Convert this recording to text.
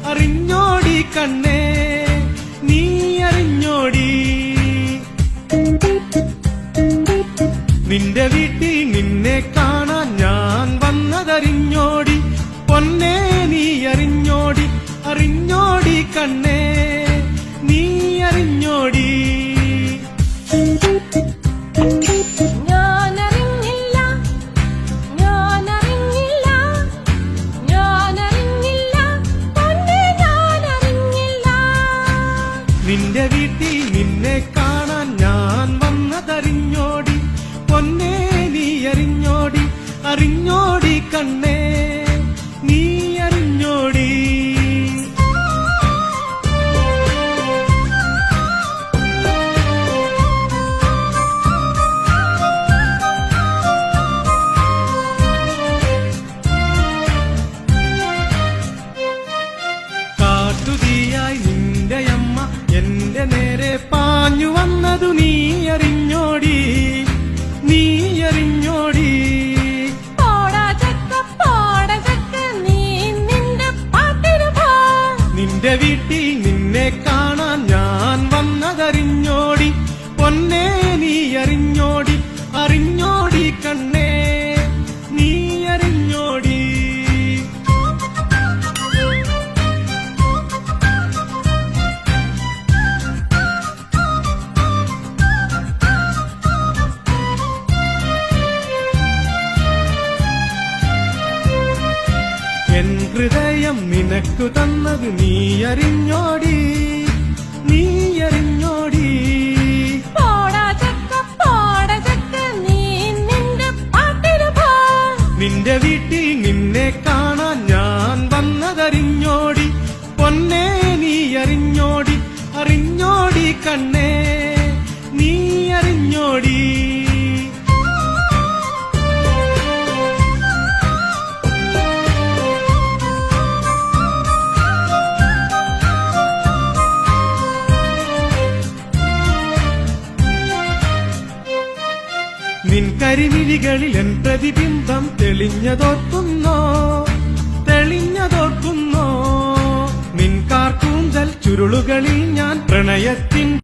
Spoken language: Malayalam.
അറിഞ്ഞോടി കണ്ണേ നീ അറിഞ്ഞോടി നിന്റെ വീട്ടിൽ നിന്നെ കാണാൻ ഞാൻ വന്നതറിഞ്ഞോടി പൊന്നേ നീ അറിഞ്ഞോടി അറിഞ്ഞോടി കണ്ണേ നീ അറിഞ്ഞോടി നിന്റെ വീട്ടിൽ നിന്നെ കാണാൻ ഞാൻ വന്നതറിഞ്ഞോടി പൊന്നേ നീ അറിഞ്ഞോടി അറിഞ്ഞോടി കണ്ണേ നീ അറിഞ്ഞോടി കാട്ടുതീയായി നിന്റെ അമ്മ എന്റെ നേരെ പാഞ്ഞു വന്നതു നീ അറിഞ്ഞോടി നീ അറിഞ്ഞോടി നിന്റെ വീട്ടിൽ നിന്നെ കാണാൻ ഞാൻ വന്നതറിഞ്ഞോടി പൊന്നേ നീ അറിഞ്ഞോടി അറിഞ്ഞോടി കണ്ണേ നീ അറിഞ്ഞോടി എൻ ഹൃദയം നിനക്കു തന്നത് നീ അറിഞ്ഞോടി നീ അറിഞ്ഞോടി നിന്റെ വീട്ടിൽ നിന്നെ കാണാൻ ഞാൻ വന്നതറിഞ്ഞോടി പൊന്നേ നീ അറിഞ്ഞോടി അറിഞ്ഞോടി കണ്ണേ നീ അറിഞ്ഞോടി നിൻ കരിമിഴികളിൽ എൻ പ്രതിബിംബം തെളിഞ്ഞതോർക്കുന്നോ തെളിഞ്ഞതോർക്കുന്നോ നിൻ കാർക്കൂന്തൽ ചുരുളുകളിൽ ഞാൻ പ്രണയത്തിൻ